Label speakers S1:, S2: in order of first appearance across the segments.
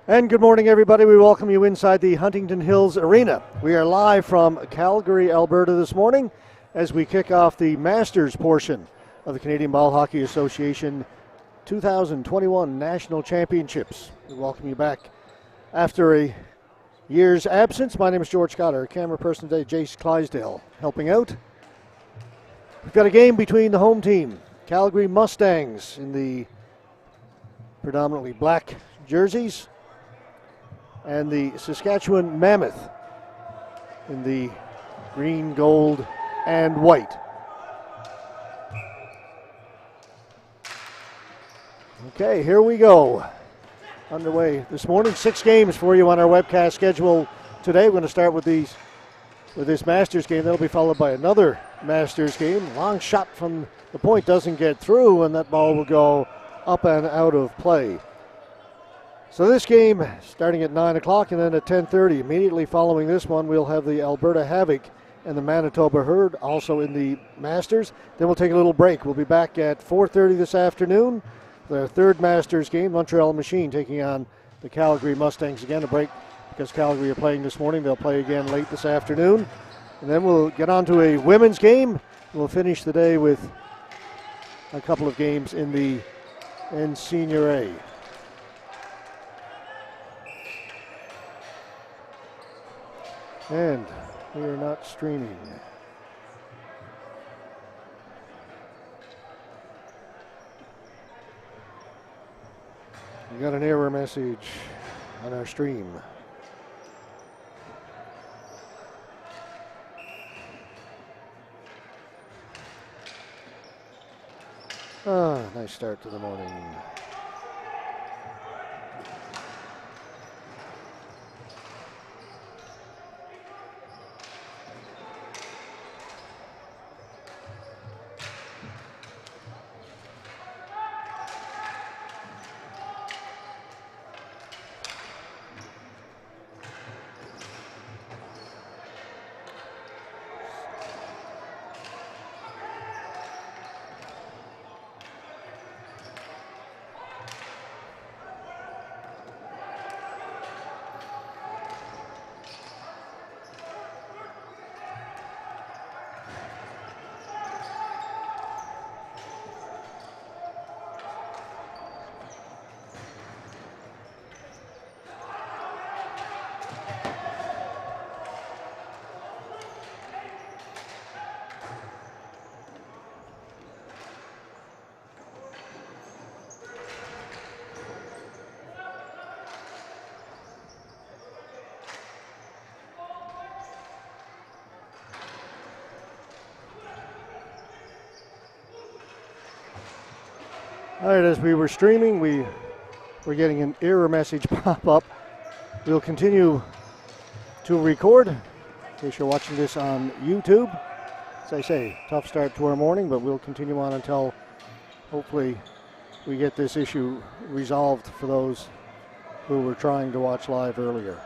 S1: And good morning, everybody. We welcome you inside the Huntington Hills Arena. We are live from Calgary, Alberta this morning as we kick off the Masters portion of the Canadian Ball Hockey Association 2021 National Championships. We welcome you back after a year's absence. My name is George Scott. Our camera person today, Jace Clydesdale, helping out. We've got a game between the home team, Calgary Mustangs, in the predominantly black jerseys, and the Saskatchewan Mammoth in the green, gold, and white. Okay, here we go. Underway this morning. 6 games for you on our webcast schedule today. We're going to start with this Masters game. That'll be followed by another Masters game. Long shot from the point doesn't get through, and that ball will go up and out of play. So this game starting at 9 o'clock and then at 10:30. Immediately following this one, we'll have the Alberta Havoc and the Manitoba Herd also in the Masters. Then we'll take a little break. We'll be back at 4:30 this afternoon. The third Masters game, Montreal Machine taking on the Calgary Mustangs. Again, a break because Calgary are playing this morning. They'll play again late this afternoon. And then we'll get on to a women's game. We'll finish the day with a couple of games in the Senior A. And we are not streaming. We got an error message on our stream. Nice start to the morning. All right, as we were streaming, we were getting an error message pop up. We'll continue to record in case you're watching this on YouTube. As I say, tough start to our morning, but we'll continue on until hopefully we get this issue resolved for those who were trying to watch live earlier.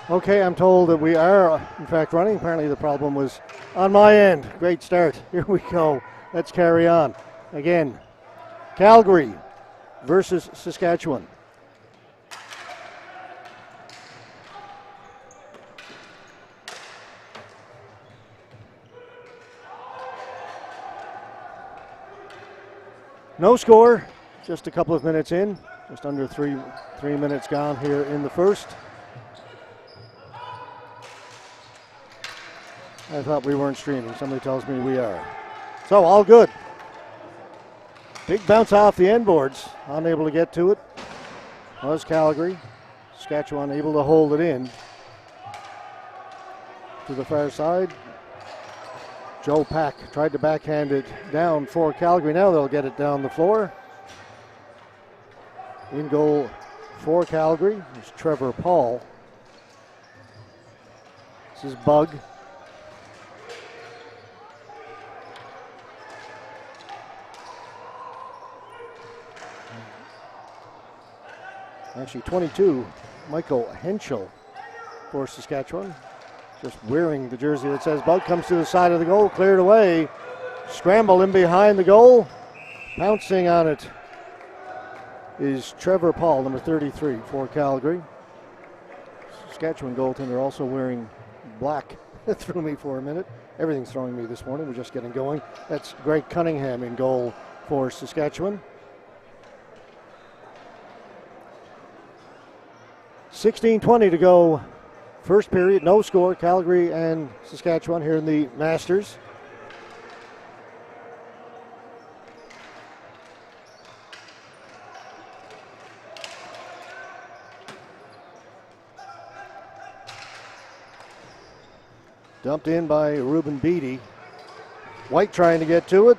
S1: Okay, I'm told that we are, in fact, running. Apparently the problem was on my end. Great start. Here we go. Let's carry on. Again, Calgary versus Saskatchewan. No score, just a couple of minutes in. Just under three minutes gone here in the first. I thought we weren't streaming. Somebody tells me we are. So all good. Big bounce off the end boards. Unable to get to it was Calgary. Saskatchewan able to hold it in to the far side. Joe Pack tried to backhand it down for Calgary. Now they'll get it down the floor. In goal for Calgary is Trevor Paul. This is Bug. Actually 22, Michael Henschel for Saskatchewan. Just wearing the jersey that says Bug. Comes to the side of the goal, cleared away. Scramble in behind the goal. Pouncing on it is Trevor Paul, number 33 for Calgary. Saskatchewan goaltender also wearing black. That threw me for a minute. Everything's throwing me this morning. We're just getting going. That's Greg Cunningham in goal for Saskatchewan. 16:20 to go. First period, no score. Calgary and Saskatchewan here in the Masters. Dumped in by Ruben Beatty. White trying to get to it.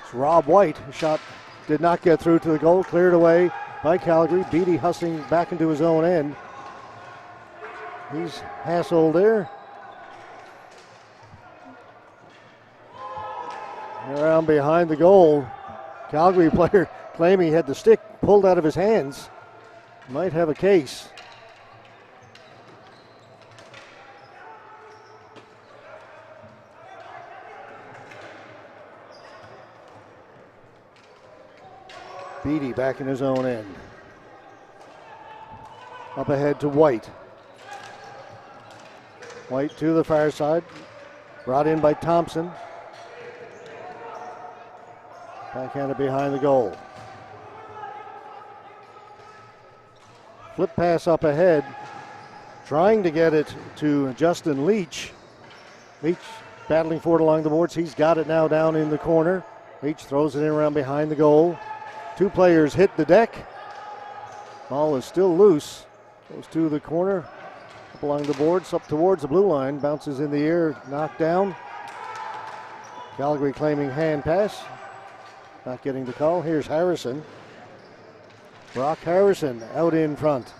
S1: It's Rob White. Shot did not get through to the goal. Cleared away by Calgary. Beatty hustling back into his own end. He's hassled there. Around behind the goal. Calgary player claiming he had the stick pulled out of his hands. Might have a case. Beatty back in his own end. Up ahead to White. White to the far side. Brought in by Thompson. Backhanded behind the goal. Flip pass up ahead. Trying to get it to Justin Leach. Leach battling for it along the boards. He's got it now down in the corner. Leach throws it in around behind the goal. Two players hit the deck. Ball is still loose. Goes to the corner. Up along the boards, up towards the blue line. Bounces in the air, knocked down. Calgary claiming hand pass. Not getting the call. Here's Harrison. Brock Harrison out in front.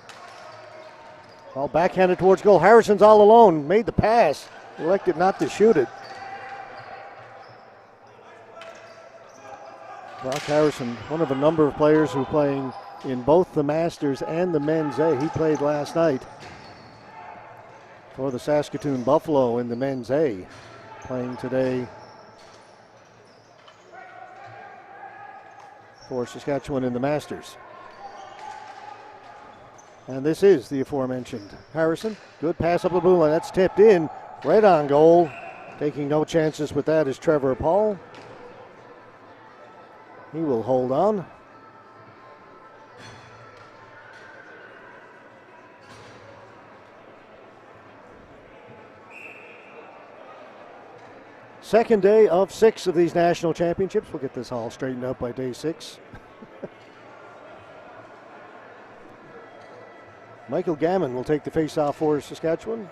S1: Ball backhanded towards goal. Harrison's all alone. Made the pass. Elected not to shoot it. Brock Harrison, one of a number of players who are playing in both the Masters and the Men's A. He played last night for the Saskatoon Buffalo in the Men's A. Playing today for Saskatchewan in the Masters. And this is the aforementioned Harrison. Good pass up the blue line. That's tipped in. Right on goal. Taking no chances with that is Trevor Paul. He will hold on. Second day of 6 of these national championships. We'll get this all straightened out by day 6. Michael Gammon will take the face-off for Saskatchewan.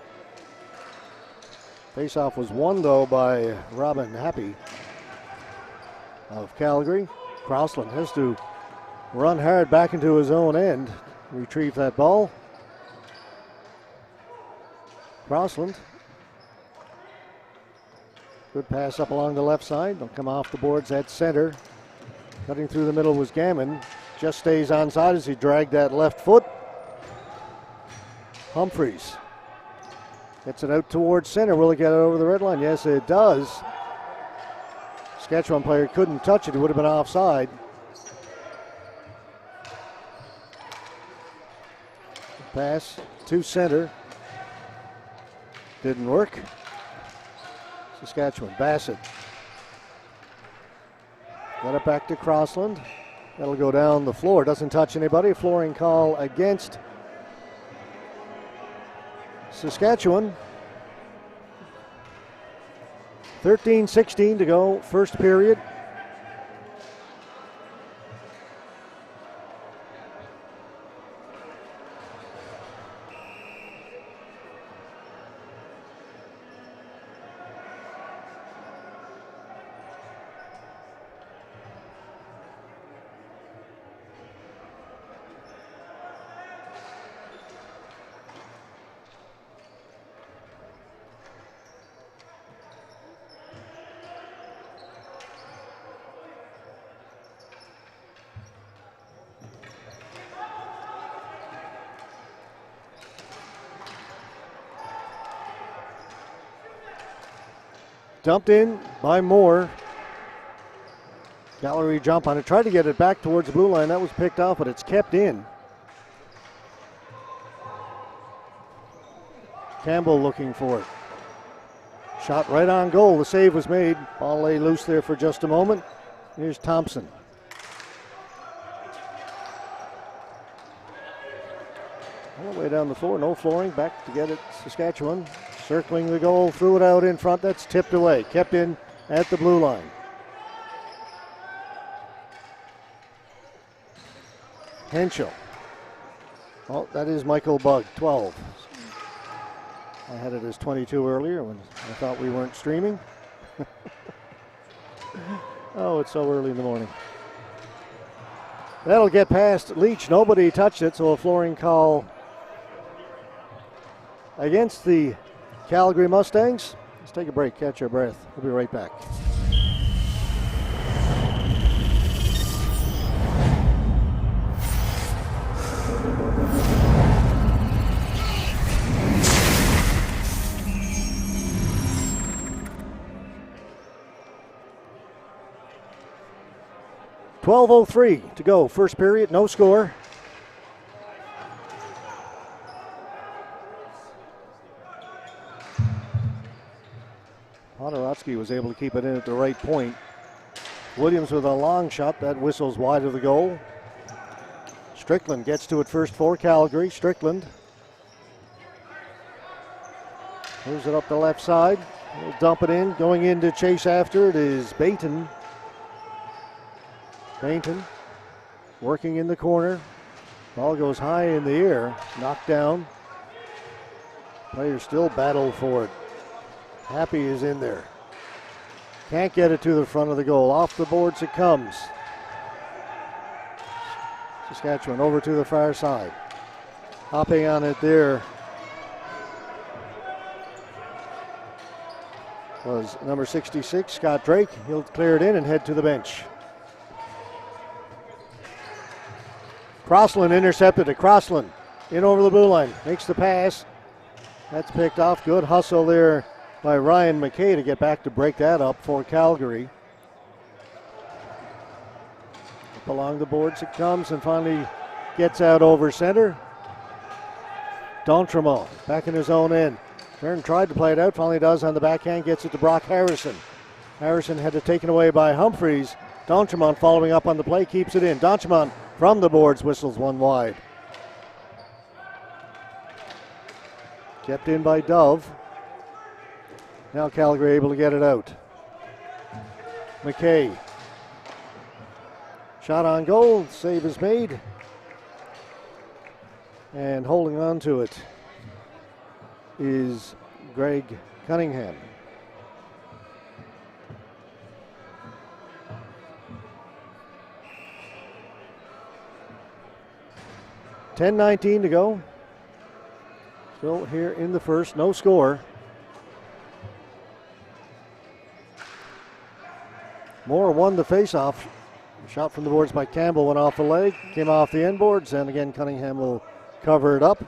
S1: Face-off was won, though, by Robin Happy of Calgary. Crossland has to run hard back into his own end, retrieve that ball. Crossland. Good pass up along the left side. They'll come off the boards at center. Cutting through the middle was Gammon. Just stays onside as he dragged that left foot. Humphreys gets it out towards center. Will it get it over the red line? Yes, it does. Saskatchewan player couldn't touch it. It would have been offside. Pass to center. Didn't work. Saskatchewan. Bassett. Got it back to Crossland. That'll go down the floor. Doesn't touch anybody. Flooring call against Saskatchewan. 13:16 to go, first period. dumped in by Moore. Gallery jump on it. Tried to get it back towards the blue line. That was picked off, but it's kept in. Campbell looking for it. Shot right on goal. The save was made. Ball lay loose there for just a moment. Here's Thompson. All the way down the floor. No flooring. Back to get it. Saskatchewan. Circling the goal. Threw it out in front. That's tipped away. Kept in at the blue line. Henschel. Oh, that is Michael Bugg, 12. I had it as 22 earlier when I thought we weren't streaming. Oh, it's so early in the morning. That'll get past Leach. Nobody touched it, so a flooring call against the Calgary Mustangs. Let's take a break, catch our breath. We'll be right back. .12:03 to go. First period, no score. Podorotsky was able to keep it in at the right point. Williams with a long shot. That whistles wide of the goal. Strickland gets to it first for Calgary. Strickland moves it up the left side. He'll dump it in. Going in to chase after it is Bainton. Bainton working in the corner. Ball goes high in the air. Knocked down. Players still battle for it. Happy is in there. Can't get it to the front of the goal. Off the boards it comes. Saskatchewan over to the far side. Hopping on it there was number 66, Scott Drake. He'll clear it in and head to the bench. Crossland intercepted it. Crossland in over the blue line. Makes the pass. That's picked off. Good hustle there by Ryan McKay to get back to break that up for Calgary. Up along the boards it comes and finally gets out over center. D'Entremont back in his own end. Kern tried to play it out. Finally does on the backhand. Gets it to Brock Harrison. Harrison had it taken away by Humphreys. D'Entremont following up on the play. Keeps it in. D'Entremont from the boards whistles one wide. Kept in by Dove. Now Calgary able to get it out. McKay. Shot on goal. Save is made. And holding on to it is Greg Cunningham. .10:19 to go. Still here in the first, no score. Moore won the faceoff. Shot from the boards by Campbell went off the leg, came off the end boards, and again Cunningham will cover it up.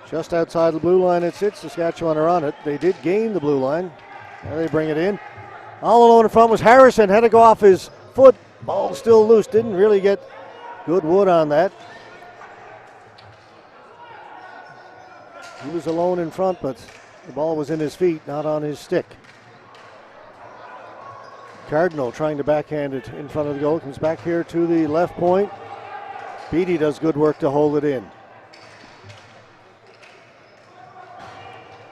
S1: Just outside the blue line it sits. Saskatchewan are on it. They did gain the blue line. Now they bring it in. All alone in front was Harrison. Had to go off his foot. Ball still loose. Didn't really get good wood on that. He was alone in front, but the ball was in his feet, not on his stick. Cardinal trying to backhand it in front of the goal. Comes back here to the left point. Beattie does good work to hold it in.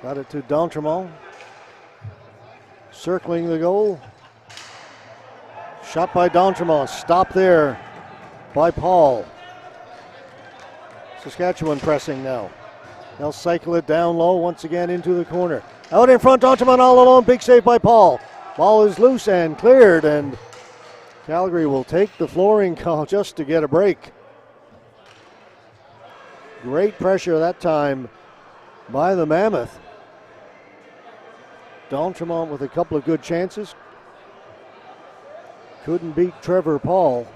S1: Got it to D'Entremont. Circling the goal. Shot by D'Entremont. Stopped there by Paul. Saskatchewan pressing now. They'll cycle it down low once again into the corner. Out in front, D'Entremont all alone. Big save by Paul. Ball is loose and cleared, and Calgary will take the flooring call just to get a break. Great pressure that time by the Mammoth. D'Entremont with a couple of good chances. Couldn't beat Trevor Paul.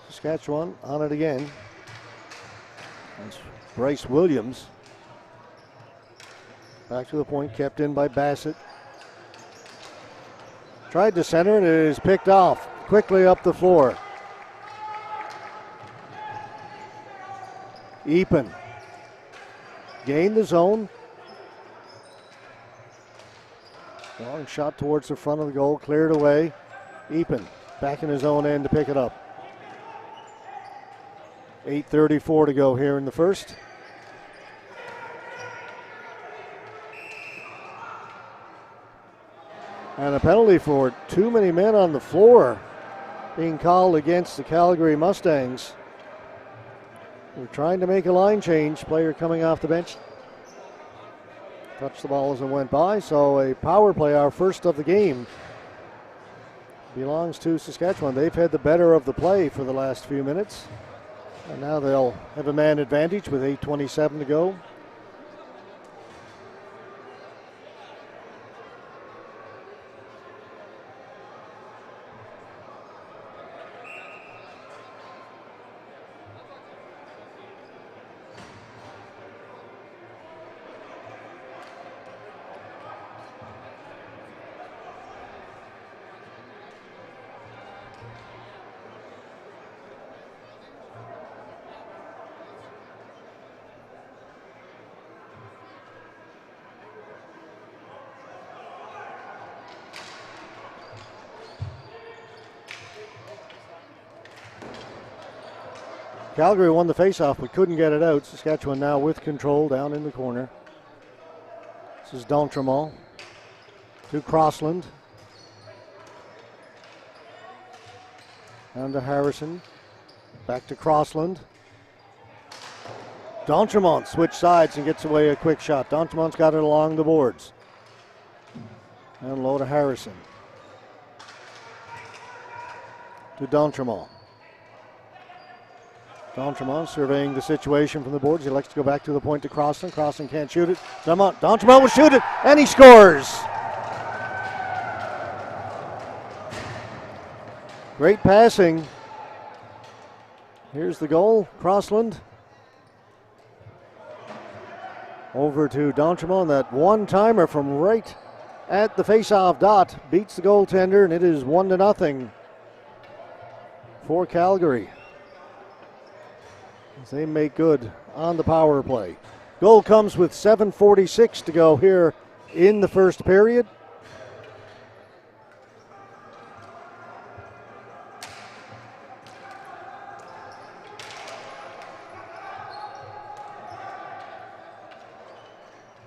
S1: Saskatchewan on it again. That's Bryce Williams. Back to the point, kept in by Bassett. Tried to center, and it is picked off quickly up the floor. Epen gained the zone. Long shot towards the front of the goal, cleared away. Epen back in his own end to pick it up. 8:34 to go here in the first. And a penalty for too many men on the floor being called against the Calgary Mustangs. We're trying to make a line change. Player coming off the bench. Touched the ball as it went by. So a power play, our first of the game, belongs to Saskatchewan. They've had the better of the play for the last few minutes. And now they'll have a man advantage with 8:27 to go. Calgary won the faceoff but couldn't get it out. Saskatchewan now with control down in the corner. This is D'Entremont to Crossland. Down to Harrison. Back to Crossland. D'Entremont switch sides and gets away a quick shot. D'Entremont's got it along the boards. And low to Harrison. To D'Entremont. D'Entremont surveying the situation from the boards. He likes to go back to the point to Crossland. Crossland can't shoot it. D'Entremont will shoot it, and he scores. Great passing. Here's the goal. Crossland. Over to D'Entremont. That one-timer from right at the face-off dot beats the goaltender, and it is 1-0 for Calgary. They make good on the power play. Goal comes with 7:46 to go here in the first period.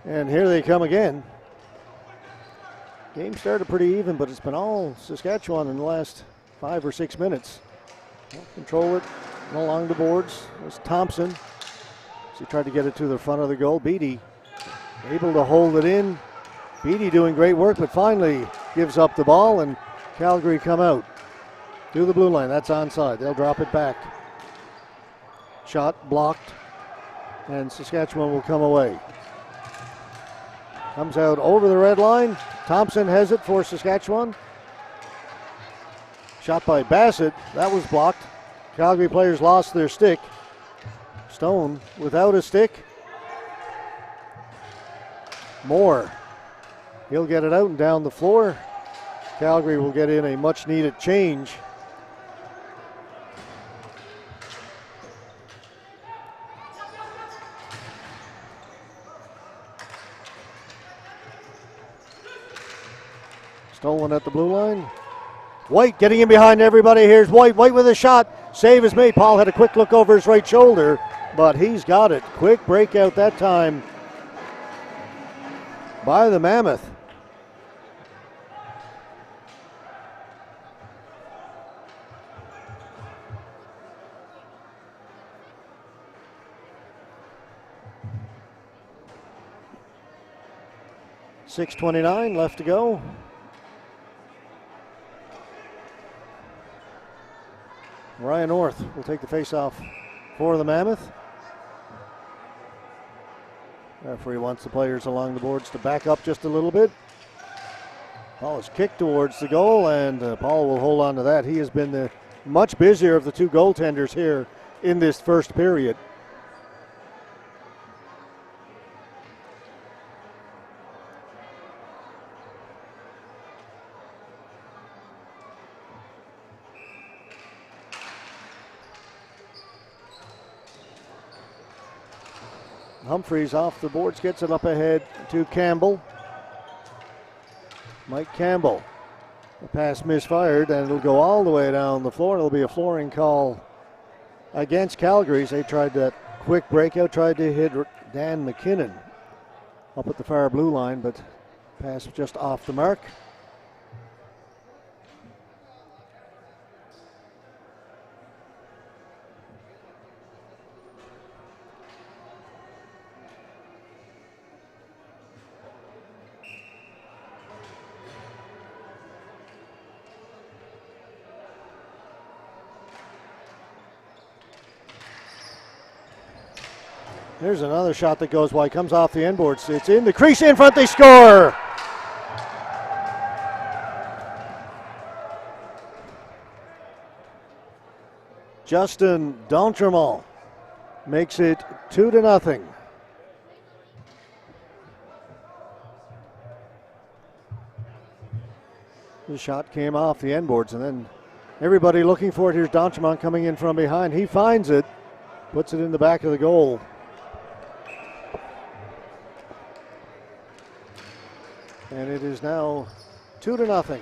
S1: And here they come again. Game started pretty even, but it's been all Saskatchewan in the last 5 or 6 minutes. They'll control it. And along the boards, there's Thompson. She tried to get it to the front of the goal. Beatty able to hold it in. Beatty doing great work, but finally gives up the ball, and Calgary come out to the blue line. That's onside. They'll drop it back. Shot blocked, and Saskatchewan will come away. Comes out over the red line. Thompson has it for Saskatchewan. Shot by Bassett. That was blocked. Calgary players lost their stick. Stone without a stick. Moore. He'll get it out and down the floor. Calgary will get in a much needed change. Stolen at the blue line. White getting in behind everybody. Here's White. White with a shot. Save is made. Paul had a quick look over his right shoulder. but he's got it. Quick breakout that time by the Mammoth. .6:29 left to go. Ryan North will take the face-off for the Mammoth. Referee wants the players along the boards to back up just a little bit. Ball is kicked towards the goal, and Paul will hold on to that. He has been the much busier of the two goaltenders here in this first period. Humphreys off the boards, gets it up ahead to Campbell. Mike Campbell. The pass misfired, and it'll go all the way down the floor. It'll be a flooring call against Calgary. They tried that quick breakout, tried to hit Dan McKinnon up at the far blue line, but pass just off the mark. There's another shot that goes wide, comes off the end boards. It's in the crease in front, they score! Justin D'Entremont makes it 2-0. The shot came off the end boards, and then everybody looking for it. Here's D'Entremont coming in from behind. He finds it, puts it in the back of the goal. And it is now 2-0.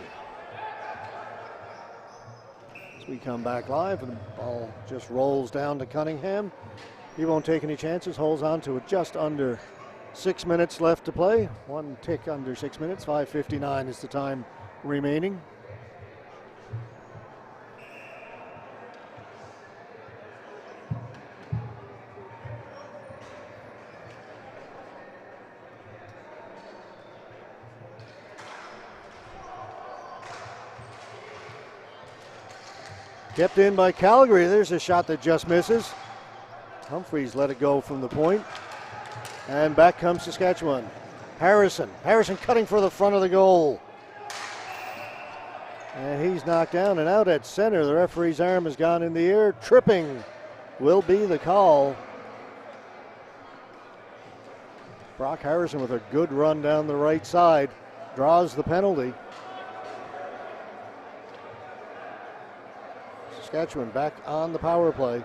S1: As we come back live, and the ball just rolls down to Cunningham. He won't take any chances, holds on to it just under 6 minutes left to play. One tick under 6 minutes, 5:59 is the time remaining. Kept in by Calgary. There's a shot that just misses. Humphreys let it go from the point. And back comes Saskatchewan. Harrison cutting for the front of the goal. And he's knocked down and out at center. The referee's arm has gone in the air. Tripping will be the call. Brock Harrison with a good run down the right side draws the penalty. Saskatchewan back on the power play.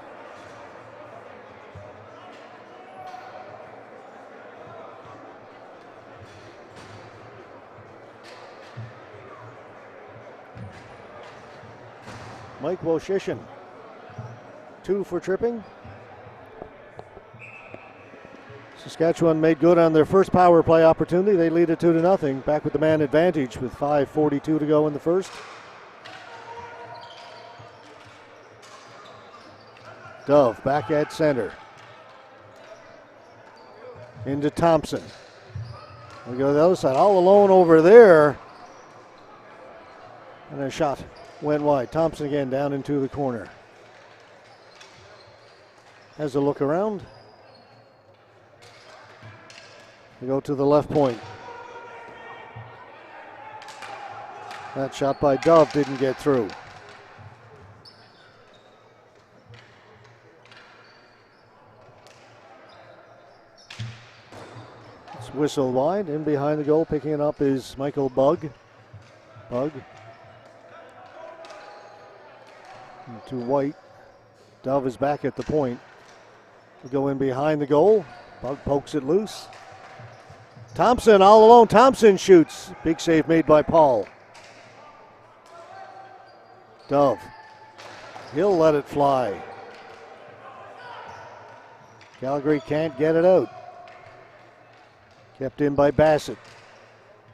S1: Mike Woshishin, 2 for tripping. Saskatchewan made good on their first power play opportunity. They lead it 2-0. Back with the man advantage with 5:42 to go in the first. Dove back at center. Into Thompson. We go to the other side, all alone over there. And a shot went wide. Thompson again down into the corner. Has a look around. We go to the left point. That shot by Dove didn't get through. Whistle wide. In behind the goal, picking it up is Michael Bugg. Bugg. To White. Dove is back at the point. We go in behind the goal. Bugg pokes it loose. Thompson all alone. Thompson shoots. Big save made by Paul. Dove. He'll let it fly. Calgary can't get it out. Kept in by Bassett.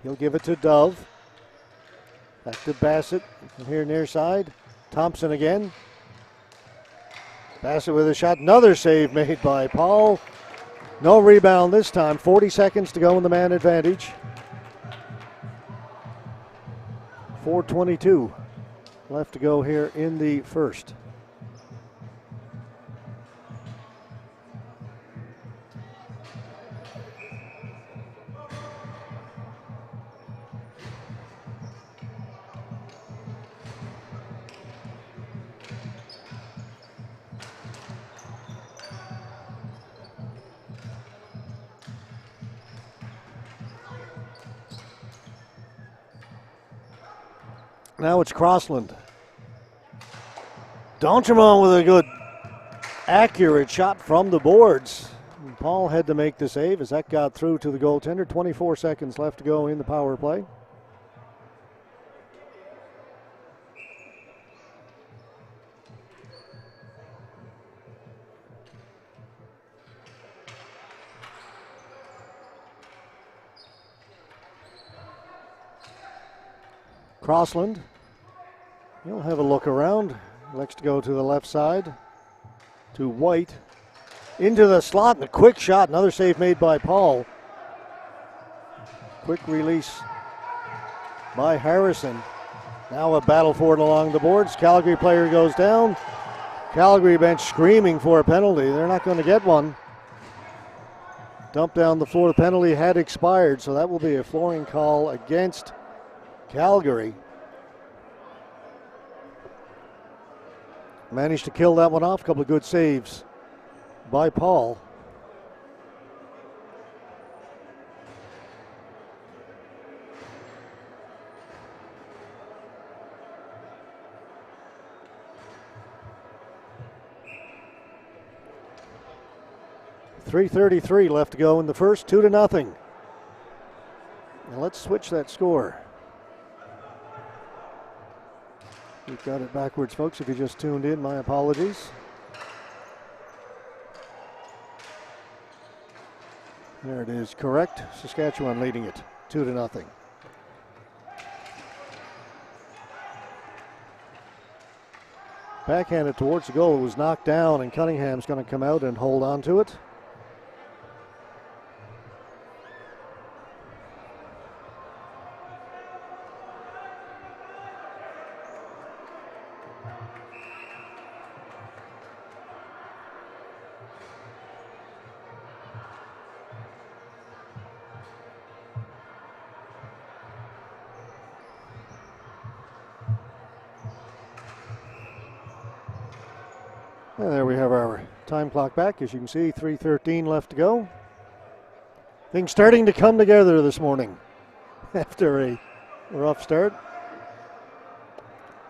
S1: He'll give it to Dove. Back to Bassett from here near side. Thompson again. Bassett with a shot. Another save made by Paul. No rebound this time. 40 seconds to go in the man advantage. 4:22 left to go here in the first. Now it's Crossland. D'Entremont with a good, accurate shot from the boards. And Paul had to make the save as that got through to the goaltender. 24 seconds left to go in the power play. Crossland, he'll have a look around. Likes to go to the left side to White. Into the slot and a quick shot. Another save made by Paul. Quick release by Harrison. Now a battle for it along the boards. Calgary player goes down. Calgary bench screaming for a penalty. They're not going to get one. Dump down the floor. The penalty had expired, so that will be a flooring call against Calgary. Managed to kill that one off. A couple of good saves by Paul. .333 left to go in the first, 2-0. Now let's switch that score. We've got it backwards, folks. If you just tuned in, my apologies. There it is, correct. Saskatchewan leading it 2-0. Backhanded towards the goal. It was knocked down, and Cunningham's going to come out and hold on to it. And there we have our time clock back. As you can see, 3:13 left to go. Things starting to come together this morning after a rough start.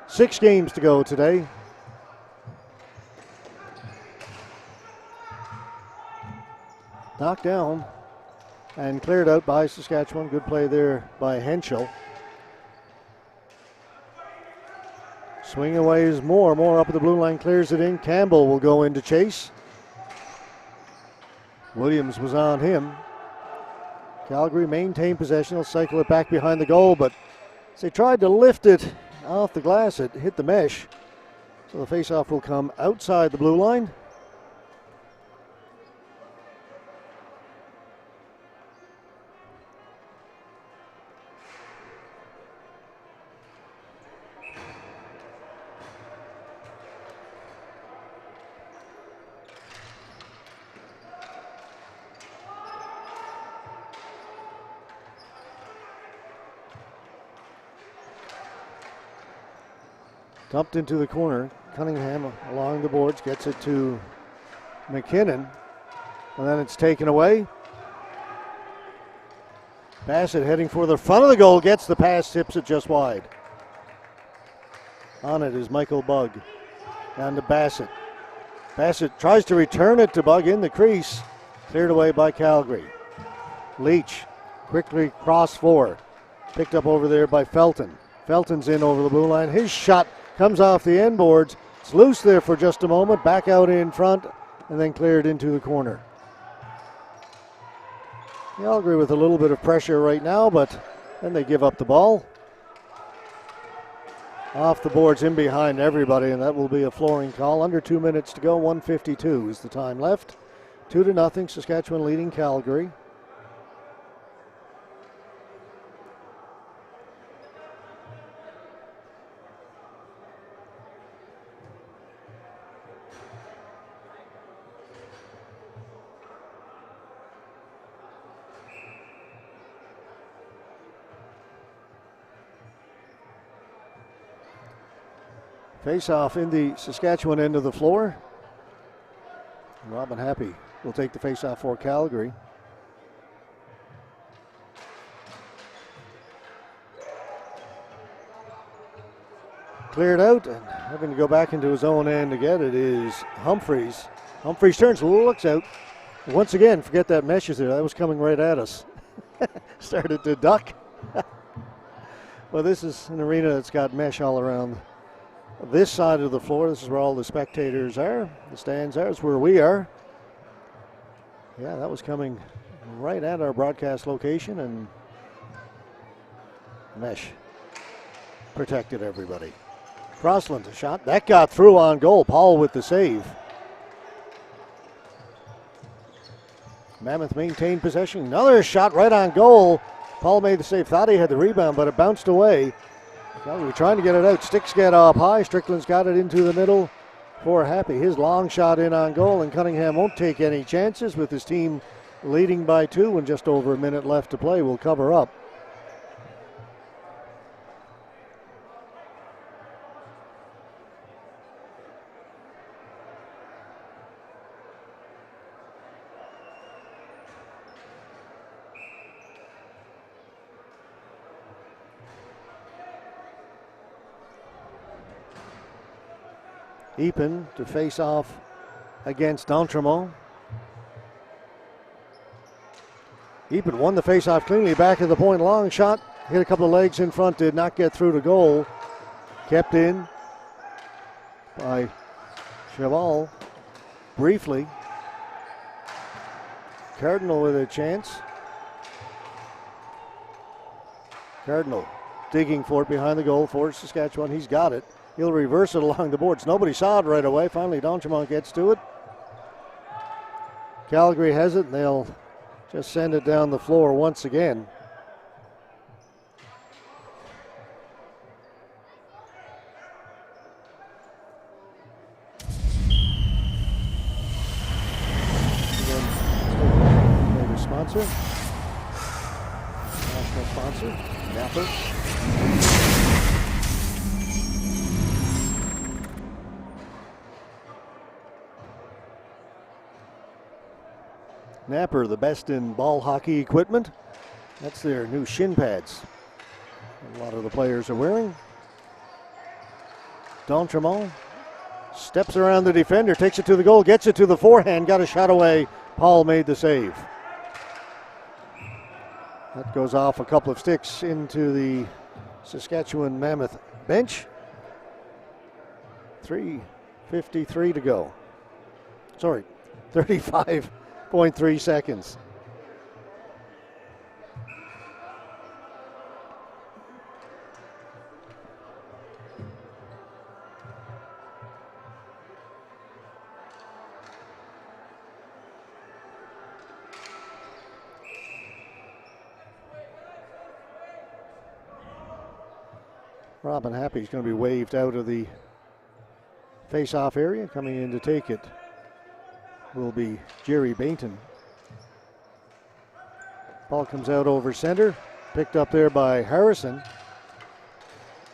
S1: 6 games to go today. Knocked down and cleared out by Saskatchewan. Good play there by Henschel. Swing away is Moore up at the blue line, clears it in. Campbell will go into chase. Williams was on him. Calgary maintained possession. They'll cycle it back behind the goal, but as they tried to lift it off the glass, it hit the mesh. So the faceoff will come outside the blue line. Dumped into the corner. Cunningham along the boards gets it to McKinnon. And then it's taken away. Bassett heading for the front of the goal. Gets the pass, tips it just wide. On it is Michael Bugg. Down to Bassett. Bassett tries to return it to Bugg in the crease. Cleared away by Calgary. Leach quickly cross 4. Picked up over there by Felton. Felton's in over the blue line. His shot comes off the end boards. It's loose there for just a moment. Back out in front and then cleared into the corner. Calgary with a little bit of pressure right now, but then they give up the ball. Off the boards in behind everybody, and that will be a flooring call. Under 2 minutes to go, 1:52 is the time left. 2-0, Saskatchewan leading Calgary. Face off in the Saskatchewan end of the floor. Robin Happy will take the face off for Calgary. Cleared out and having to go back into his own end to get it is Humphreys. Humphreys turns, looks out. Once again, forget that mesh is there. That was coming right at us. Started to duck. Well, this is an arena that's got mesh all around this side of the floor. This is where all the spectators are. The stands are. It's where we are. Yeah, that was coming right at our broadcast location, and mesh protected everybody. Crossland, a shot. That got through on goal. Paul with the save. Mammoth maintained possession. Another shot right on goal. Paul made the save. Thought he had the rebound, but it bounced away. We were trying to get it out. Sticks get up high. Strickland's got it into the middle for Happy. His long shot in on goal, and Cunningham won't take any chances with his team leading by 2 and just over a minute left to play. We'll cover up. Epen to face off against D'Entremont. Epen won the face-off cleanly, back of the point, long shot, hit a couple of legs in front, did not get through to goal. Kept in by Cheval briefly. Cardinal with a chance. Cardinal digging for it behind the goal for Saskatchewan. He's got it. He'll reverse it along the boards. Nobody saw it right away. Finally, D'Entremont gets to it. Calgary has it, and they'll just send it down the floor once again. Again, sponsor. National sponsor, Napper. Napper, the best in ball hockey equipment. That's their new shin pads a lot of the players are wearing. D'Entremont steps around the defender, takes it to the goal, gets it to the forehand, got a shot away. Paul made the save. That goes off a couple of sticks into the Saskatchewan Mammoth bench. 3:53 to go. Sorry, 35.3 seconds. Robin Happy is going to be waved out of the face-off area. Coming in to take it will be Jerry Bainton. Ball comes out over center, picked up there by Harrison.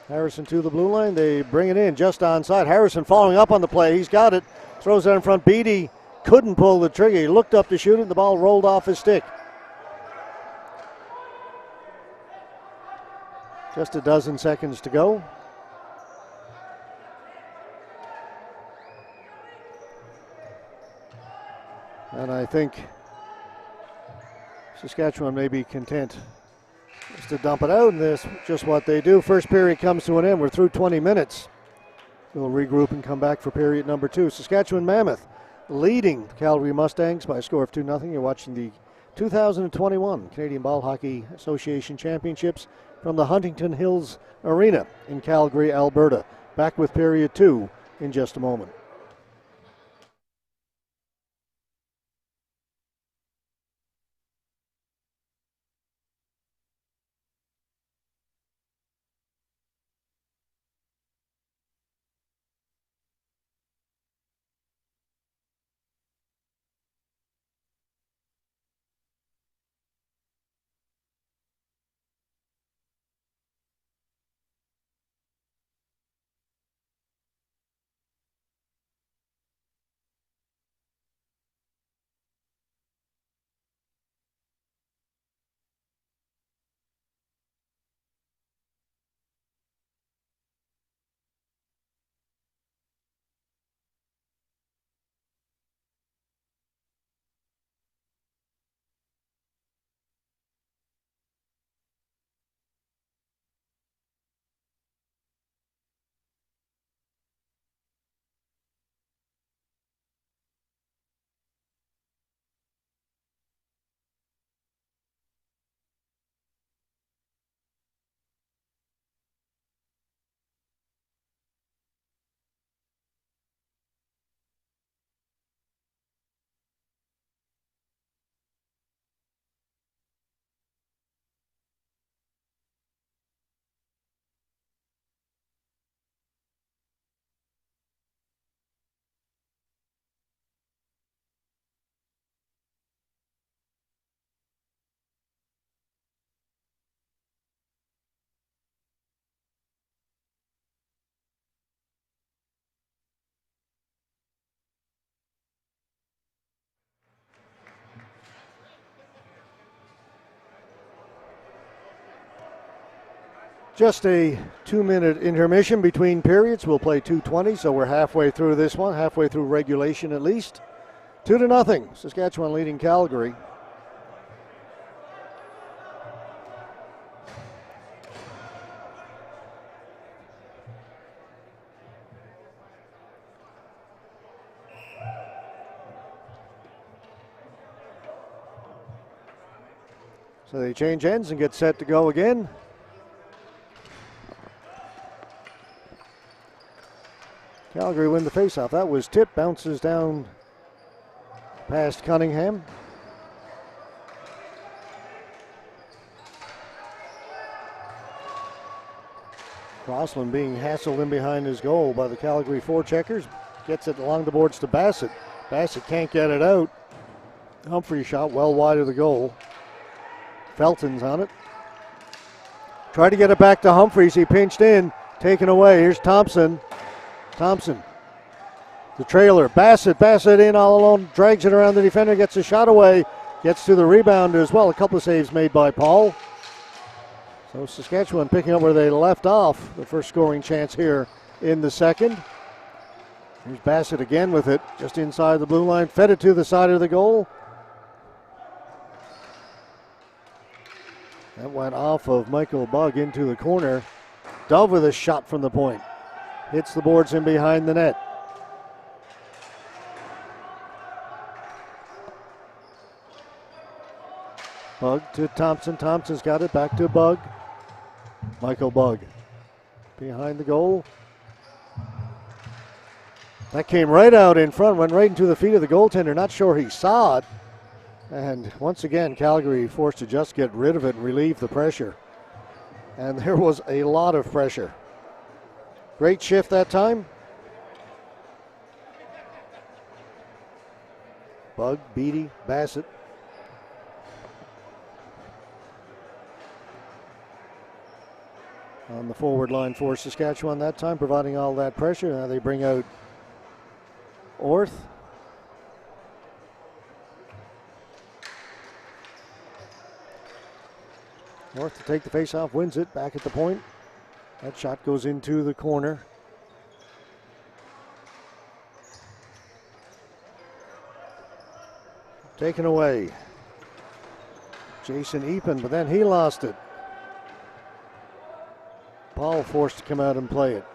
S1: Harrison to the blue line. They bring it in just onside. Harrison following up on the play. He's got it. Throws it in front. Beatty couldn't pull the trigger. He looked up to shoot it, and the ball rolled off his stick. Just a dozen seconds to go. And I think Saskatchewan may be content just to dump it out, and this just what they do. First period comes to an end. We're through 20 minutes. We'll regroup and come back for period number 2. Saskatchewan Mammoth leading the Calgary Mustangs by a score of 2-0. You're watching the 2021 Canadian Ball Hockey Association Championships from the Huntington Hills Arena in Calgary, Alberta. Back with period 2 in just a moment. Just a 2-minute intermission between periods. We'll play 2:20, so we're halfway through this one, halfway through regulation at least. 2-0, Saskatchewan leading Calgary. So they change ends and get set to go again. Calgary win the faceoff. That was tipped, bounces down past Cunningham. Crossland being hassled in behind his goal by the Calgary forecheckers. Gets it along the boards to Bassett. Bassett can't get it out. Humphrey shot well wide of the goal. Felton's on it. Tried to get it back to Humphreys. He pinched in. Taken away. Here's Thompson. Thompson, the trailer, Bassett in all alone, drags it around the defender, gets a shot away, gets to the rebound as well. A couple of saves made by Paul. So Saskatchewan picking up where they left off. The first scoring chance here in the second. Here's Bassett again with it, just inside the blue line, fed it to the side of the goal. That went off of Michael Bugg into the corner. Dove with a shot from the point. Hits the boards in behind the net. Bugg to Thompson. Thompson's got it back to Bugg. Michael Bugg behind the goal. That came right out in front, went right into the feet of the goaltender. Not sure he saw it. And once again, Calgary forced to just get rid of it and relieve the pressure. And there was a lot of pressure. Great shift that time. Bugg, Beattie, Bassett. On the forward line for Saskatchewan that time, providing all that pressure. Now they bring out Orth. Orth to take the faceoff, wins it, back at the point. That shot goes into the corner. Taken away. Jason Epen, but then he lost it. Paul forced to come out and play it.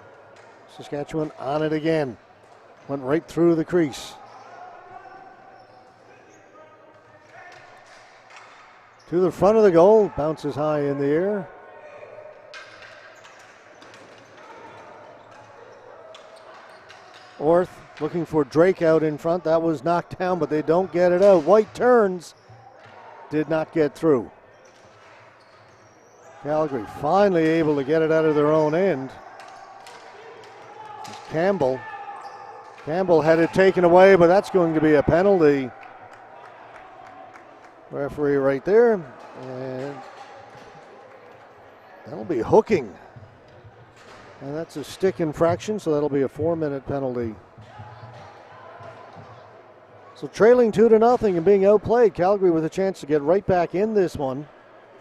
S1: Saskatchewan on it again. Went right through the crease. To the front of the goal, bounces high in the air. Orth looking for Drake out in front. That was knocked down, but they don't get it out. White turns, did not get through. Calgary finally able to get it out of their own end. Campbell had it taken away, but that's going to be a penalty. Referee right there, and that'll be hooking. And that's a stick infraction, so that'll be a 4-minute penalty. So trailing 2-0 and being outplayed, Calgary with a chance to get right back in this one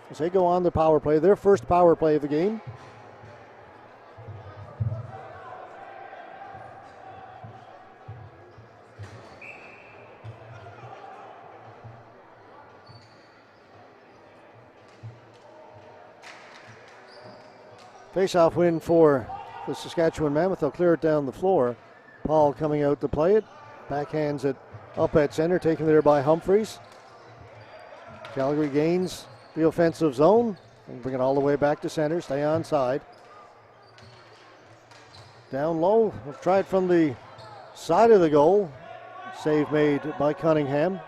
S1: as they go on the power play, their first power play of the game. Face-off win for the Saskatchewan Mammoth. They'll clear it down the floor. Paul coming out to play it. Backhands it up at center, taken there by Humphreys. Calgary gains the offensive zone and bring it all the way back to center. Stay on side. Down low. We'll try it from the side of the goal. Save made by Cunningham.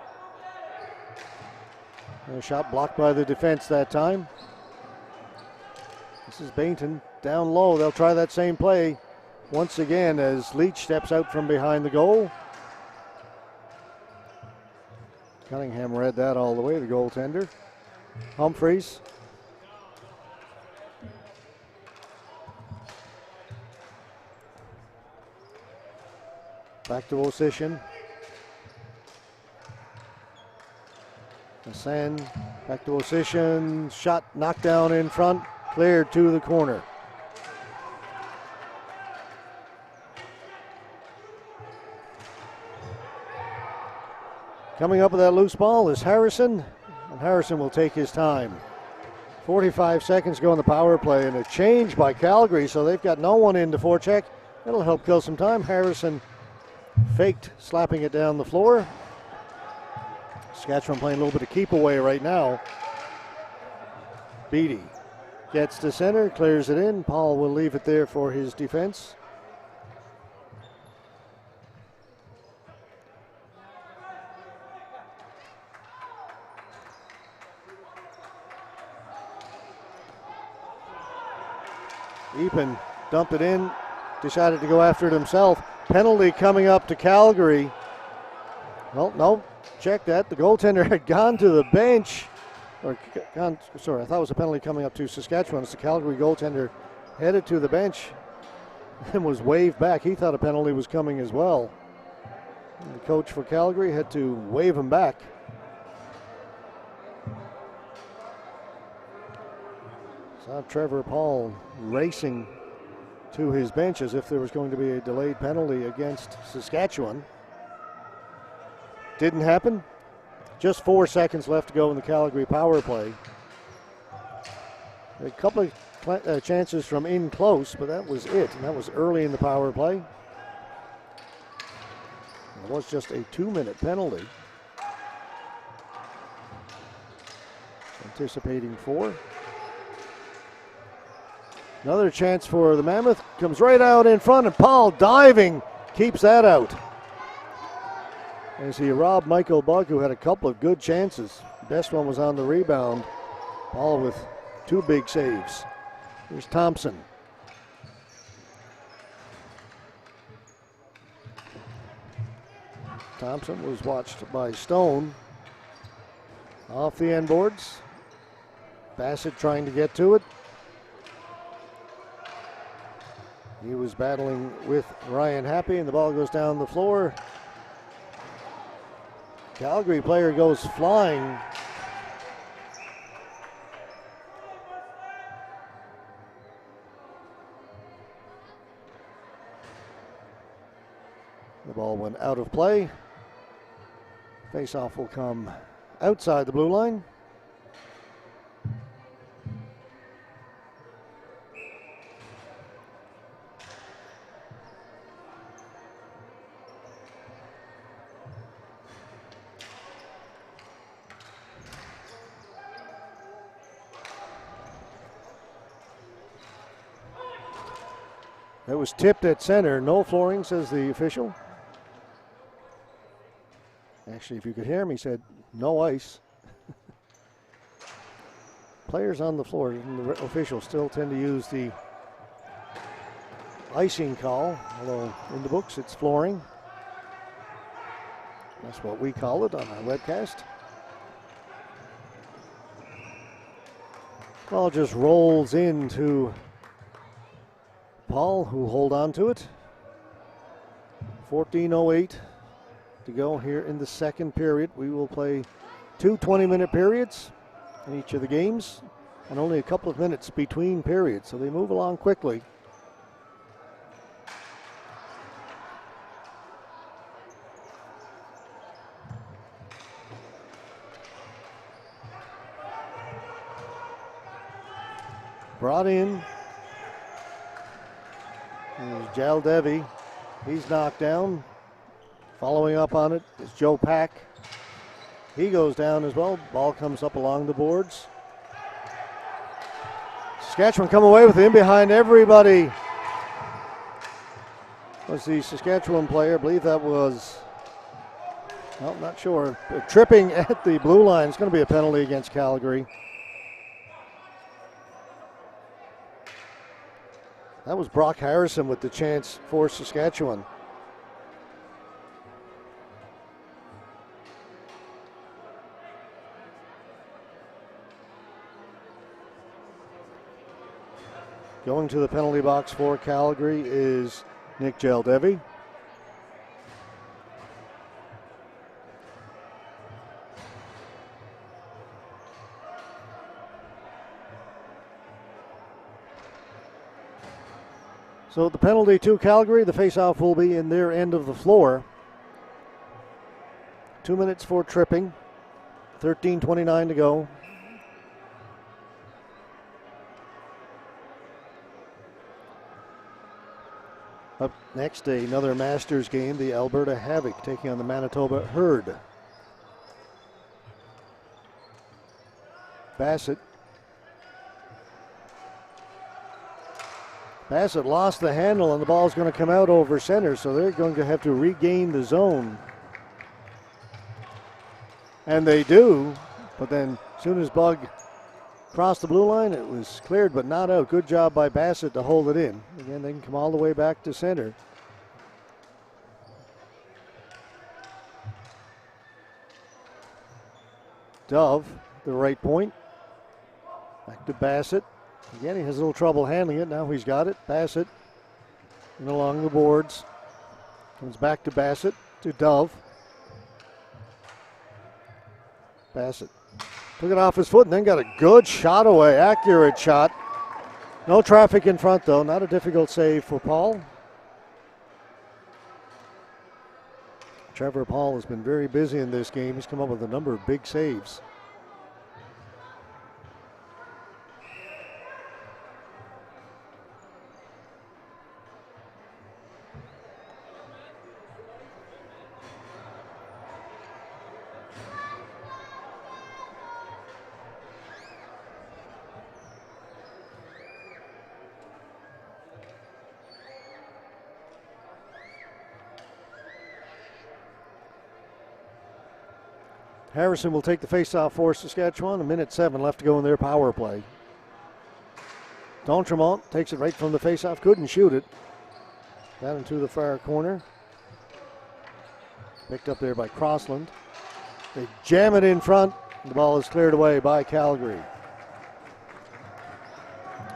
S1: And a shot blocked by the defense that time. This is Bainton down low. They'll try that same play once again as Leach steps out from behind the goal. Cunningham read that all the way, the goaltender. Humphreys. Back to Osician. Hassan back to Osician. Shot knocked down in front. Cleared to the corner. Coming up with that loose ball is Harrison, and Harrison will take his time. 45 seconds to go on the power play, and a change by Calgary, so they've got no one in to forecheck. That'll help kill some time. Harrison faked, slapping it down the floor. Saskatchewan playing a little bit of keep away right now. Beattie gets to center, clears it in. Paul will leave it there for his defense. Epen dumped it in, decided to go after it himself. Penalty coming up to Calgary. Well, no, check that. The goaltender had gone to the bench. I thought it was a penalty coming up to Saskatchewan. It's the Calgary goaltender headed to the bench and was waved back. He thought a penalty was coming as well. And the coach for Calgary had to wave him back. Saw Trevor Paul racing to his bench as if there was going to be a delayed penalty against Saskatchewan. Didn't happen. Just 4 seconds left to go in the Calgary power play. A couple of chances from in close, but that was it, and that was early in the power play. It was just a 2-minute penalty. Anticipating 4. Another chance for the Mammoth. Comes right out in front, and Paul diving keeps that out. As he robbed Michael Buck, who had a couple of good chances. Best one was on the rebound. Paul with 2 big saves. Here's Thompson. Thompson was watched by Stone. Off the end boards. Bassett trying to get to it. He was battling with Ryan Happy, and the ball goes down the floor. Calgary player goes flying. The ball went out of play. Face-off will come outside the blue line. That was tipped at center. No flooring, says the official. Actually, if you could hear him, he said, no ice. Players on the floor and the officials still tend to use the icing call, although in the books it's flooring. That's what we call it on our webcast. Ball just rolls into Paul, who hold on to it. 14:08 to go here in the second period. We will play 2 20-minute periods in each of the games and only a couple of minutes between periods, so they move along quickly. Brought in is Jaldevi. He's knocked down. Following up on it is Joe Pack. He goes down as well. Ball comes up along the boards. Saskatchewan come away with him behind everybody. Was the Saskatchewan player, I believe that was, well, not sure. Tripping at the blue line. It's going to be a penalty against Calgary. That was Brock Harrison with the chance for Saskatchewan. Going to the penalty box for Calgary is Nick Jaldevi. So the penalty to Calgary, the faceoff will be in their end of the floor. 2 minutes for tripping, 13:29 to go. Up next, another Masters game, the Alberta Havoc taking on the Manitoba Herd. Bassett lost the handle and the ball's going to come out over center, so they're going to have to regain the zone. And they do, but then as soon as Bug crossed the blue line, it was cleared but not out. Good job by Bassett to hold it in. Again, they can come all the way back to center. Dove, the right point. Back to Bassett. Again, he has a little trouble handling it. Now he's got it. Bassett and along the boards. Comes back to Bassett, to Dove. Bassett took it off his foot and then got a good shot away. Accurate shot. No traffic in front, though. Not a difficult save for Paul. Trevor Paul has been very busy in this game. He's come up with a number of big saves. Harrison will take the faceoff for Saskatchewan. 1:07 left to go in their power play. D'Entremont takes it right from the faceoff. Couldn't shoot it. Down into the far corner. Picked up there by Crossland. They jam it in front. The ball is cleared away by Calgary.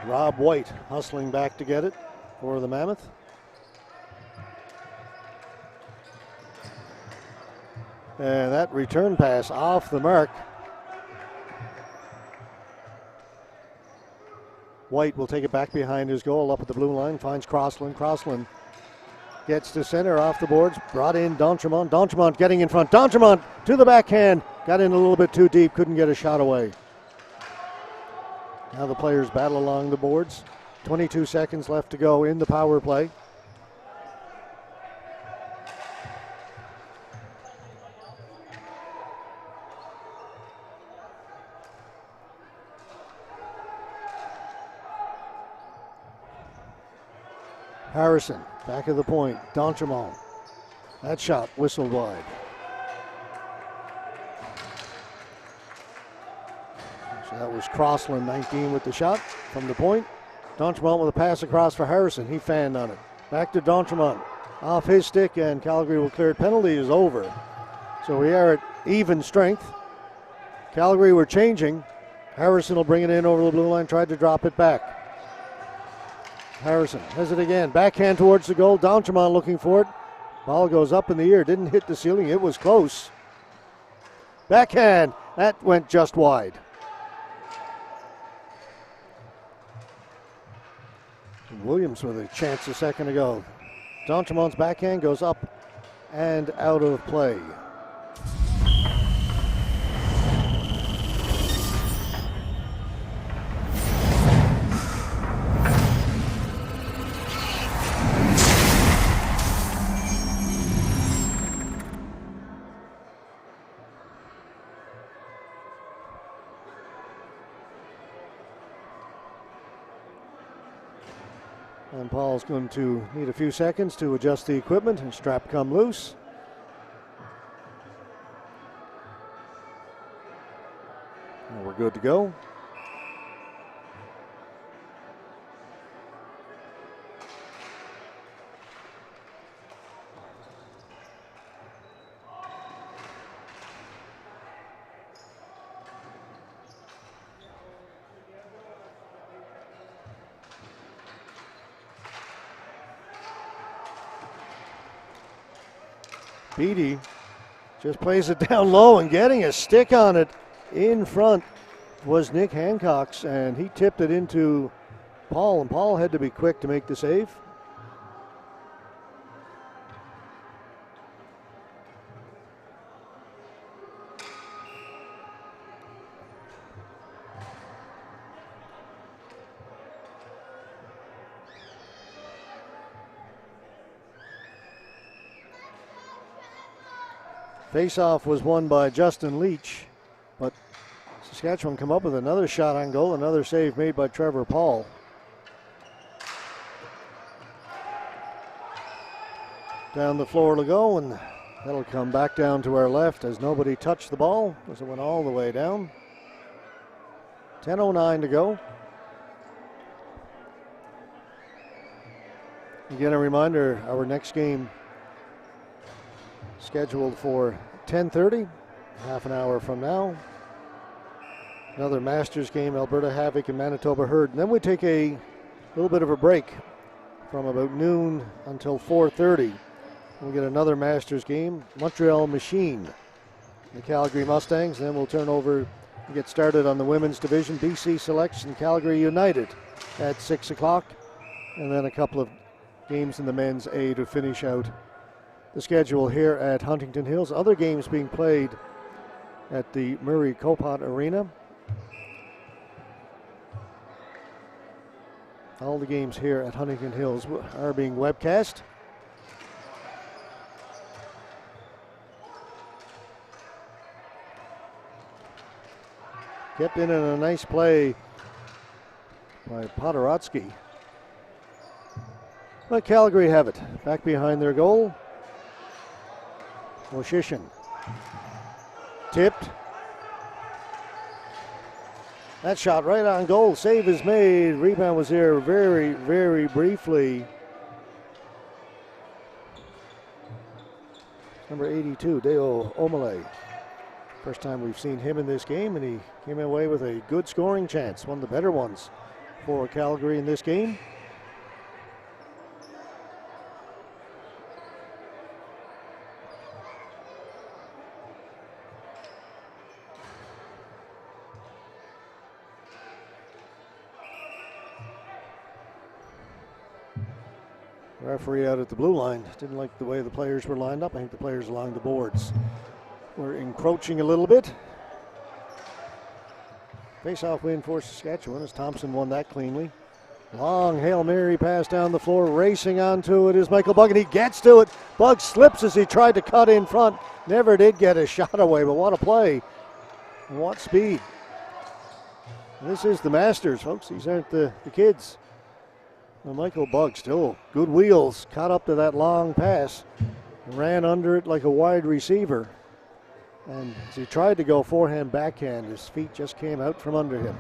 S1: Rob White hustling back to get it for the Mammoth. And that return pass off the mark. White will take it back behind his goal up at the blue line, finds Crossland. Crossland gets to center off the boards, brought in D'Entremont. D'Entremont getting in front. D'Entremont to the backhand, got in a little bit too deep, couldn't get a shot away. Now the players battle along the boards. 22 seconds left to go in the power play. Harrison, back of the point. D'Entremont. That shot whistled wide. So that was Crossland, 19 with the shot from the point. D'Entremont with a pass across for Harrison. He fanned on it. Back to D'Entremont. Off his stick, and Calgary will clear it. Penalty is over. So we are at even strength. Calgary were changing. Harrison will bring it in over the blue line, tried to drop it back. Harrison has it again. Backhand towards the goal. D'Entremont looking for it. Ball goes up in the air. Didn't hit the ceiling. It was close. Backhand. That went just wide. Williams with a chance a second ago. D'Entremont's backhand goes up and out of play. And Paul's going to need a few seconds to adjust the equipment and strap come loose. And we're good to go. Beatty just plays it down low, and getting a stick on it in front was Nick Hancock's, and he tipped it into Paul, and Paul had to be quick to make the save. Faceoff was won by Justin Leach, but Saskatchewan come up with another shot on goal, another save made by Trevor Paul. Down the floor to go, and that'll come back down to our left as nobody touched the ball as it went all the way down. 10:09 to go. Again, a reminder, our next game scheduled for 10:30, half an hour from now. Another Masters game, Alberta Havoc and Manitoba Herd. And then we take a little bit of a break from about noon until 4:30. We'll get another Masters game, Montreal Machine, the Calgary Mustangs. And then we'll turn over and get started on the women's division, BC Selects and Calgary United at 6 o'clock. And then a couple of games in the men's A to finish out the schedule here at Huntington Hills. Other games being played at the Murray Copot Arena. All the games here at Huntington Hills are being webcast. Kept in a nice play by Podorotsky. But Calgary have it. Back behind their goal. Moshishin. Tipped. That shot right on goal. Save is made. Rebound was there very, very briefly. Number 82, Deo Omale. First time we've seen him in this game, and he came away with a good scoring chance. One of the better ones for Calgary in this game. Referee out at the blue line didn't like the way the players were lined up. I think the players along the boards were encroaching a little bit. Face-off win for Saskatchewan as Thompson won that cleanly. Long Hail Mary pass down the floor. Racing onto it is Michael Bugg, and he gets to it. Bugg slips as he tried to cut in front. Never did get a shot away, but what a play. And what speed. And this is the Masters, folks. These aren't the kids. Well, Michael Bugg still good wheels, caught up to that long pass, and ran under it like a wide receiver. And as he tried to go forehand, backhand, his feet just came out from under him.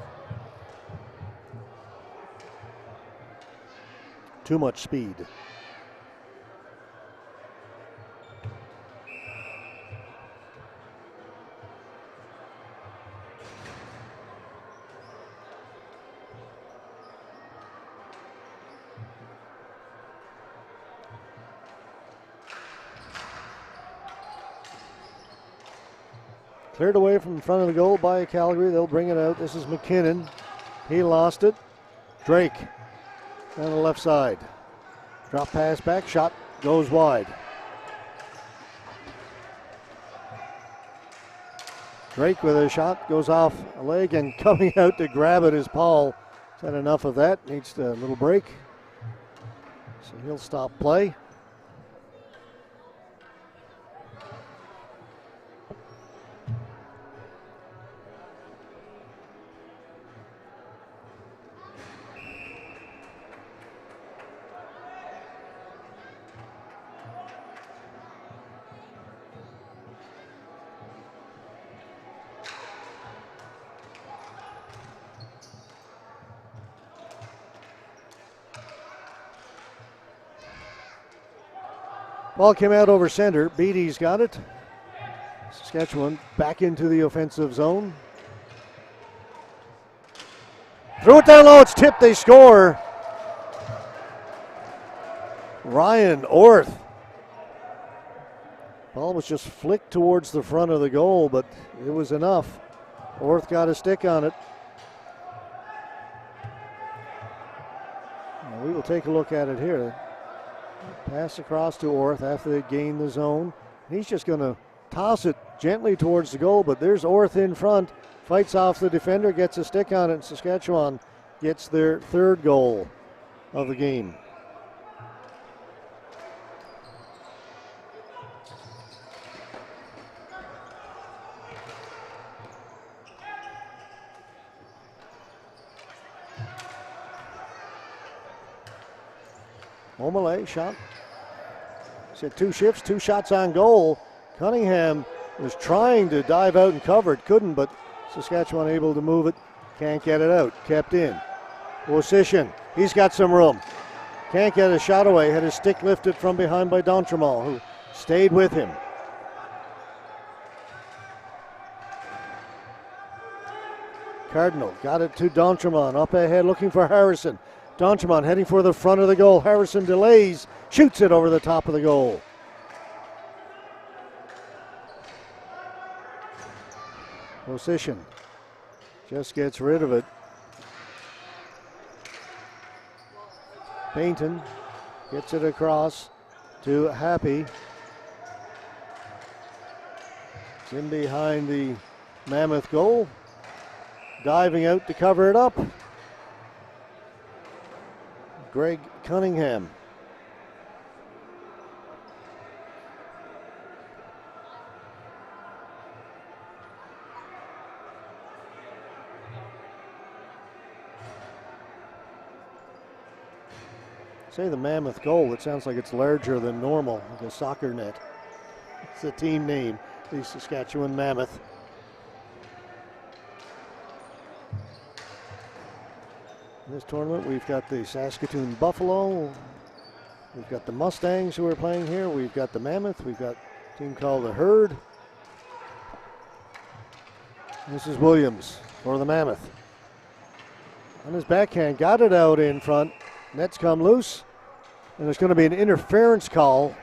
S1: Too much speed. Cleared away from in front of the goal by Calgary. They'll bring it out. This is McKinnon. He lost it. Drake on the left side. Drop pass back. Shot goes wide. Drake with a shot goes off a leg, and coming out to grab it is Paul. He's had enough of that. Needs a little break. So he'll stop play. Ball came out over center. Beatty's got it. Saskatchewan back into the offensive zone. Threw it down low. It's tipped. They score. Ryan Orth. Ball was just flicked towards the front of the goal, but it was enough. Orth got a stick on it. And we will take a look at it here. Pass across to Orth after they gain the zone. He's just going to toss it gently towards the goal, but there's Orth in front. Fights off the defender, gets a stick on it, and Saskatchewan gets their third goal of the game. O'Malley shot. Said two shifts, two shots on goal. Cunningham was trying to dive out and cover it, couldn't, but Saskatchewan able to move it. Can't get it out. Kept in. Position. He's got some room. Can't get a shot away. Had his stick lifted from behind by D'Entremont, who stayed with him. Cardinal got it to D'Entremont. Up ahead looking for Harrison. D'Entremont heading for the front of the goal. Harrison delays, shoots it over the top of the goal. Position just gets rid of it. Painton gets it across to Happy. It's in behind the Mammoth goal. Diving out to cover it up. Greg Cunningham. Say the Mammoth goal, it sounds like it's larger than normal, like a soccer net. It's the team name, the Saskatchewan Mammoth. In this tournament, we've got the Saskatoon Buffalo. We've got the Mustangs who are playing here. We've got the Mammoth. We've got a team called the Herd. This is Williams for the Mammoth. On his backhand, got it out in front. Nets come loose. And there's going to be an interference call.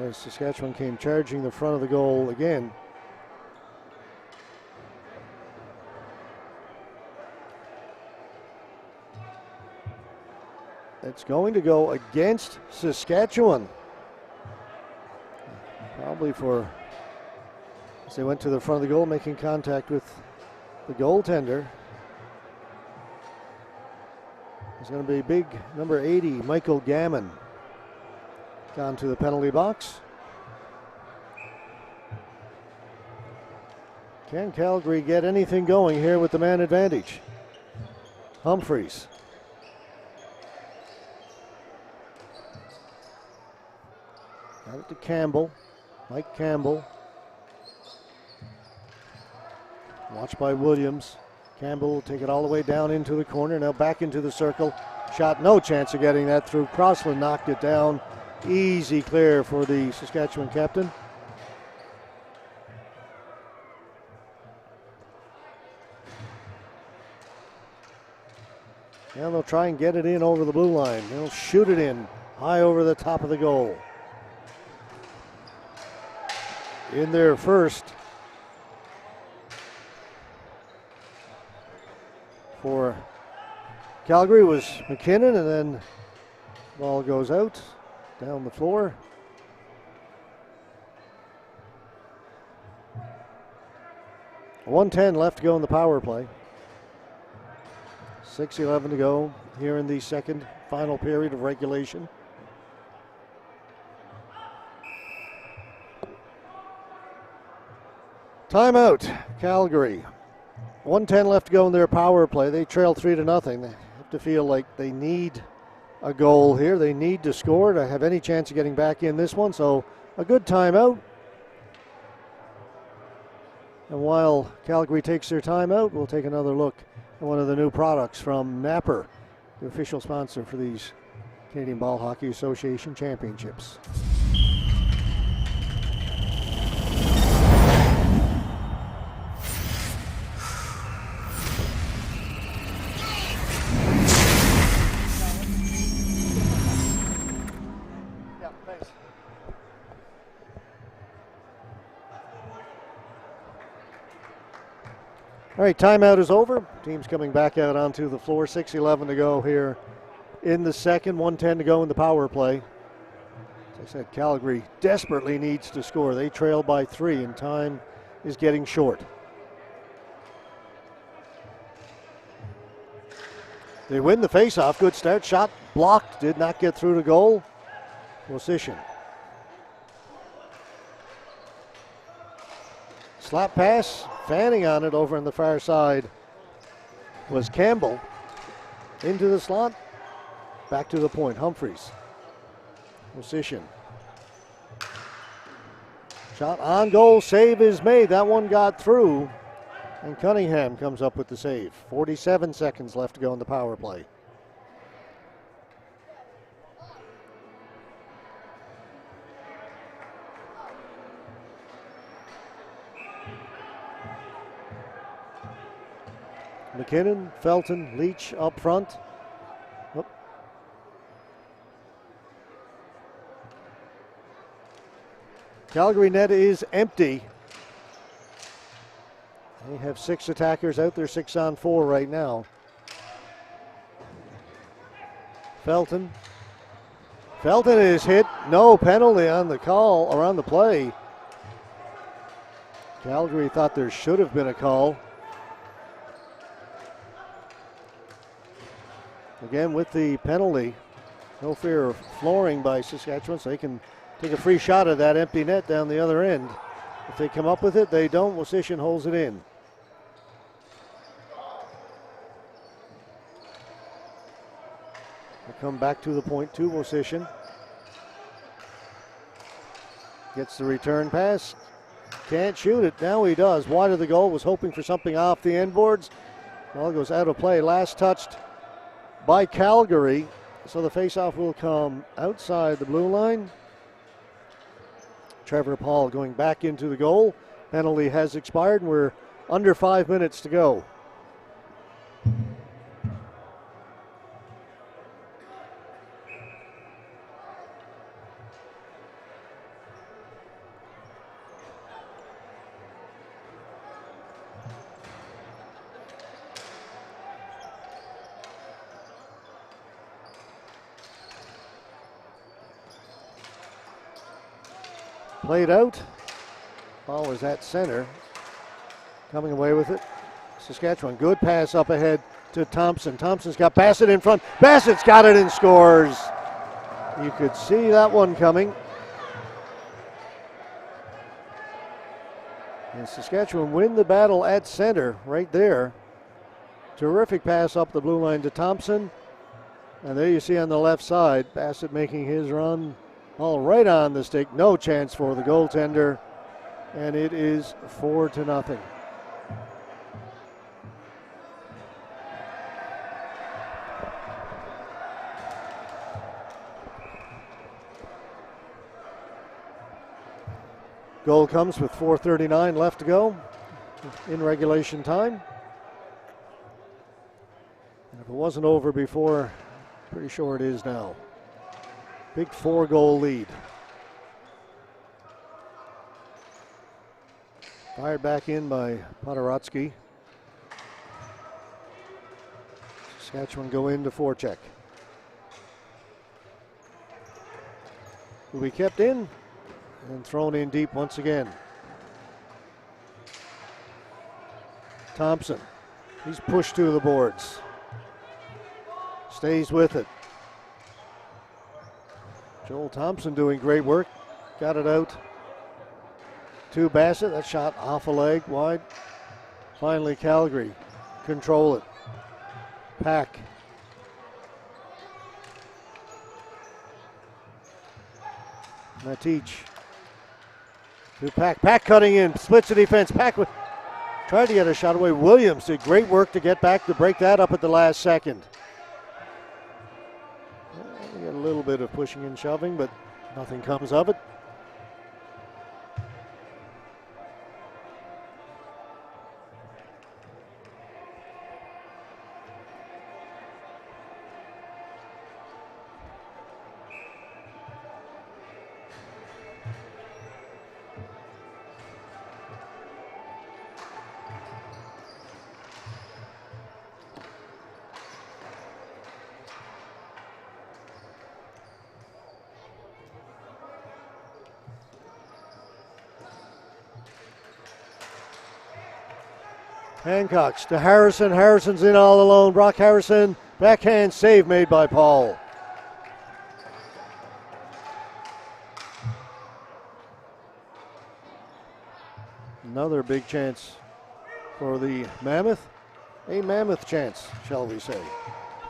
S1: As Saskatchewan came charging the front of the goal again. It's going to go against Saskatchewan. Probably for, as they went to the front of the goal, making contact with the goaltender. It's going to be big number 80, Michael Gammon. Gone to the penalty box. Can Calgary get anything going here with the man advantage? Humphreys. Got it to Campbell. Mike Campbell. Watched by Williams. Campbell will take it all the way down into the corner. Now back into the circle. Shot, no chance of getting that through. Crossland knocked it down. Easy clear for the Saskatchewan captain. And they'll try and get it in over the blue line. They'll shoot it in high over the top of the goal. In there first for Calgary was McKinnon, and then ball goes out down the floor. .110 left to go in the power play. 6:11 to go here in the second final period of regulation. Timeout, Calgary. 1:10 left to go in their power play. They trail 3-0. They have to feel like they need a goal here. They need to score to have any chance of getting back in this one. So a good timeout. And while Calgary takes their timeout, we'll take another look at one of the new products from Napper, the official sponsor for these Canadian Ball Hockey Association championships. All right, timeout is over. Team's coming back out onto the floor. 6:11 to go here in the second. 1:10 to go in the power play. As I said, Calgary desperately needs to score. They trail by 3, and time is getting short. They win the faceoff. Good start. Shot blocked. Did not get through to goal. Position. Slap pass. Fanning on it over on the far side was Campbell. Into the slot. Back to the point. Humphreys. Position. Shot on goal. Save is made. That one got through. And Cunningham comes up with the save. 47 seconds left to go in the power play. McKinnon, Felton, Leach up front. Oop. Calgary net is empty. They have 6 attackers out there, 6 on 4 right now. Felton. Felton is hit. No penalty on the call or on the play. Calgary thought there should have been a call. Again, with the penalty, no fear of flooring by Saskatchewan, so they can take a free shot at that empty net down the other end. If they come up with it, they don't. Wosician holds it in. They come back to the point to Wosician. Gets the return pass. Can't shoot it. Now he does. Wide of the goal. Was hoping for something off the end boards. Well, it goes out of play. Last touched by Calgary, so the faceoff will come outside the blue line. Trevor Paul going back into the goal. Penalty has expired, and we're under 5 minutes to go. Played out. Ball is at center. Coming away with it. Saskatchewan. Good pass up ahead to Thompson. Thompson's got Bassett in front. Bassett's got it and scores. You could see that one coming. And Saskatchewan win the battle at center right there. Terrific pass up the blue line to Thompson. And there you see on the left side, Bassett making his run all right on the stick. No chance for the goaltender. And it is 4-0. Goal comes with 4:39 left to go in regulation time. And if it wasn't over before, pretty sure it is now. Big 4-goal lead. Fired back in by Podorotsky. Saskatchewan go into forecheck. Will be kept in and thrown in deep once again. Thompson, he's pushed to the boards. Stays with it. Joel Thompson doing great work. Got it out to Bassett. That shot off a leg wide. Finally Calgary control it. Pack. Matich. To Pack. Pack cutting in. Splits the defense. Pack tried to get a shot away. Williams did great work to get back to break that up at the last second. We got a little bit of pushing and shoving, but nothing comes of it. Hancock's to Harrison. Harrison's in all alone. Brock Harrison, backhand save made by Paul. Another big chance for the Mammoth. A Mammoth chance, shall we say,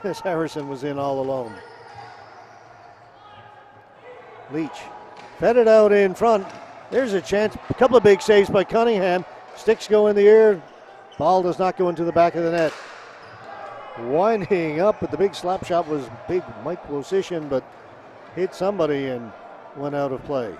S1: as Harrison was in all alone. Leach fed it out in front. There's a chance. A couple of big saves by Cunningham. Sticks go in the air. Ball does not go into the back of the net. Winding up, but the big slap shot was big Mike Wosician, but hit somebody and went out of play.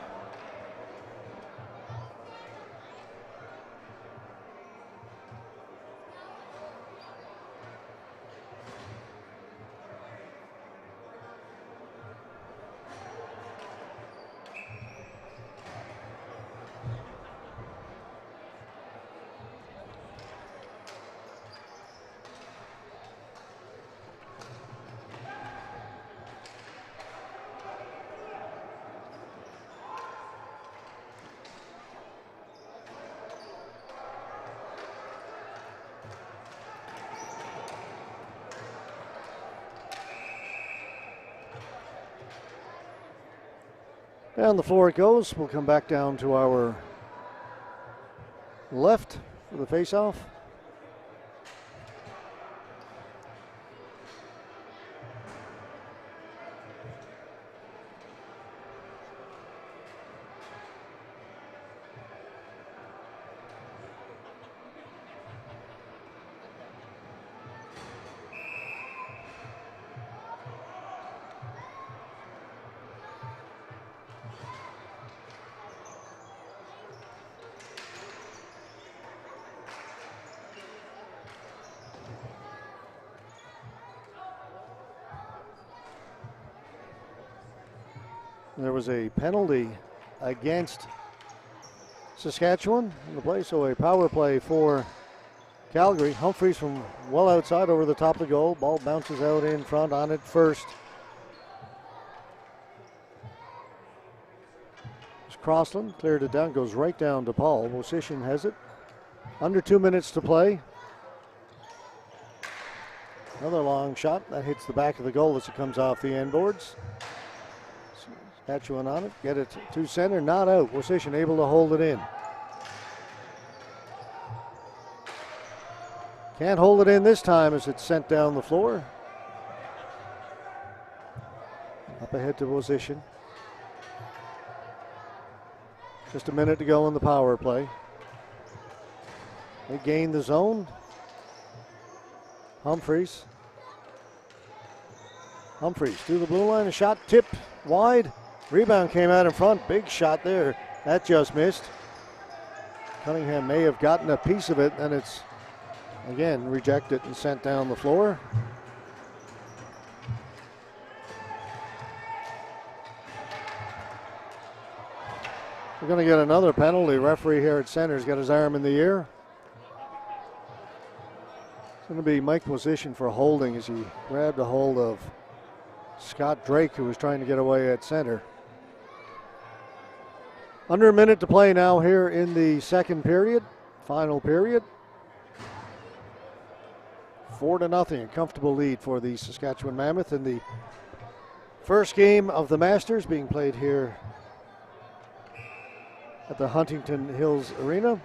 S1: Down the floor it goes. We'll come back down to our left for the faceoff. There was a penalty against Saskatchewan in the play, so a power play for Calgary. Humphreys from well outside over the top of the goal. Ball bounces out in front on it first. Crossland cleared it down, goes right down to Paul. Wosician has it. Under 2 minutes to play. Another long shot that hits the back of the goal as it comes off the end boards. Saskatchewan on it. Get it to center. Not out. Position able to hold it in. Can't hold it in this time as it's sent down the floor. Up ahead to position. Just a minute to go in the power play. They gain the zone. Humphreys to the blue line. A shot tipped wide. Rebound came out in front. Big shot there. That just missed. Cunningham may have gotten a piece of it, and it's again rejected and sent down the floor. We're going to get another penalty. Referee here at center has got his arm in the air. It's going to be Mike position for holding as he grabbed a hold of Scott Drake, who was trying to get away at center. Under a minute to play now here in the second period, final period. 4-0, a comfortable lead for the Saskatchewan Mammoth in the first game of the Masters being played here at the Huntington Hills Arena.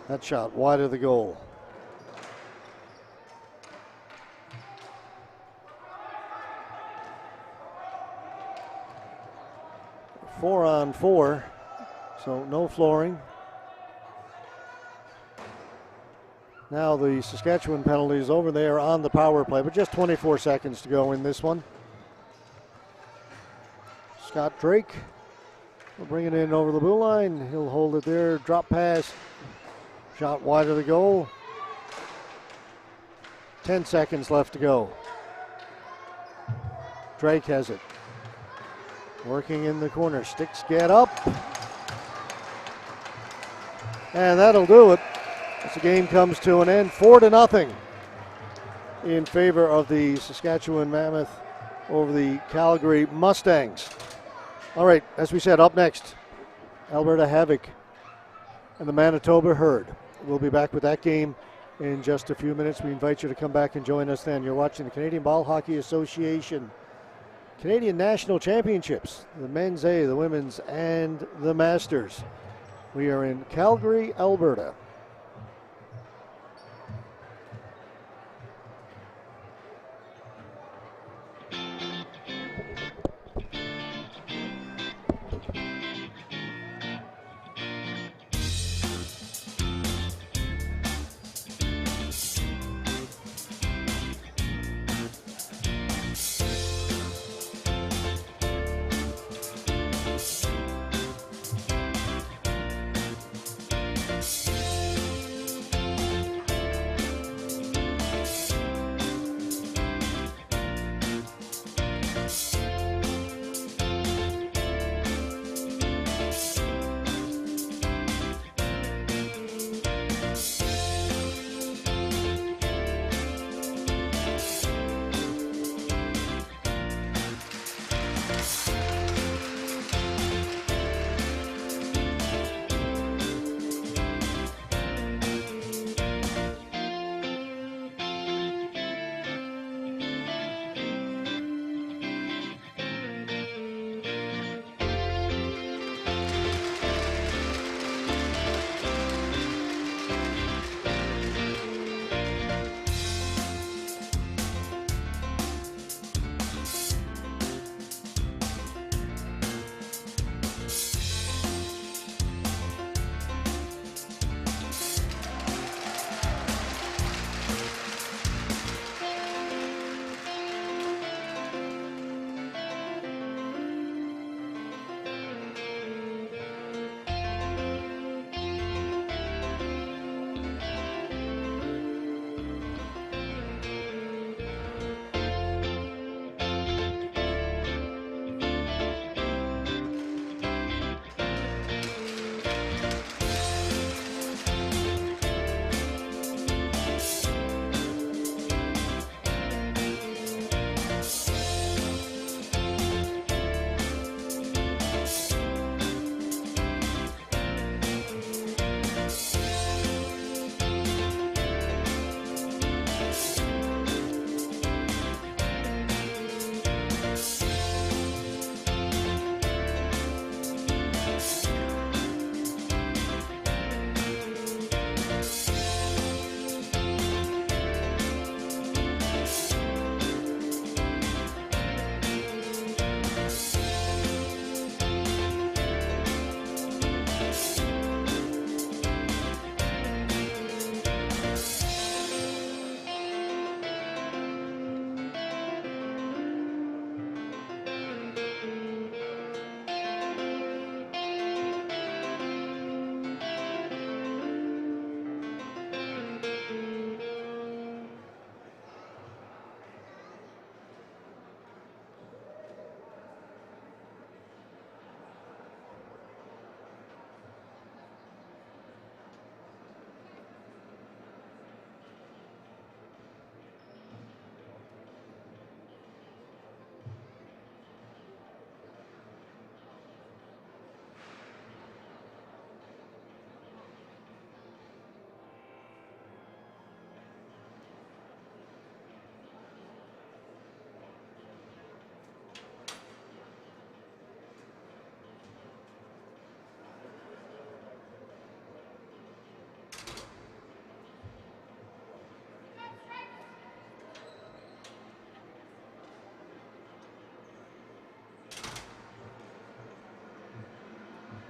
S1: That shot wide of the goal. Four on four, so no flooring. Now the Saskatchewan penalties over there on the power play, but just 24 seconds to go in this one. Scott Drake will bring it in over the blue line. He'll hold it there, drop pass. Shot wide of the goal. 10 seconds left to go. Drake has it. Working in the corner. Sticks get up. And that'll do it as the game comes to an end. 4-0 in favor of the Saskatchewan Mammoth over the Calgary Mustangs. All right, as we said, up next, Alberta Havoc and the Manitoba Herd. We'll be back with that game in just a few minutes. We invite you to come back and join us then. You're watching the Canadian Ball Hockey Association Canadian National Championships, the Men's A, the Women's, and the Masters. We are in Calgary, Alberta.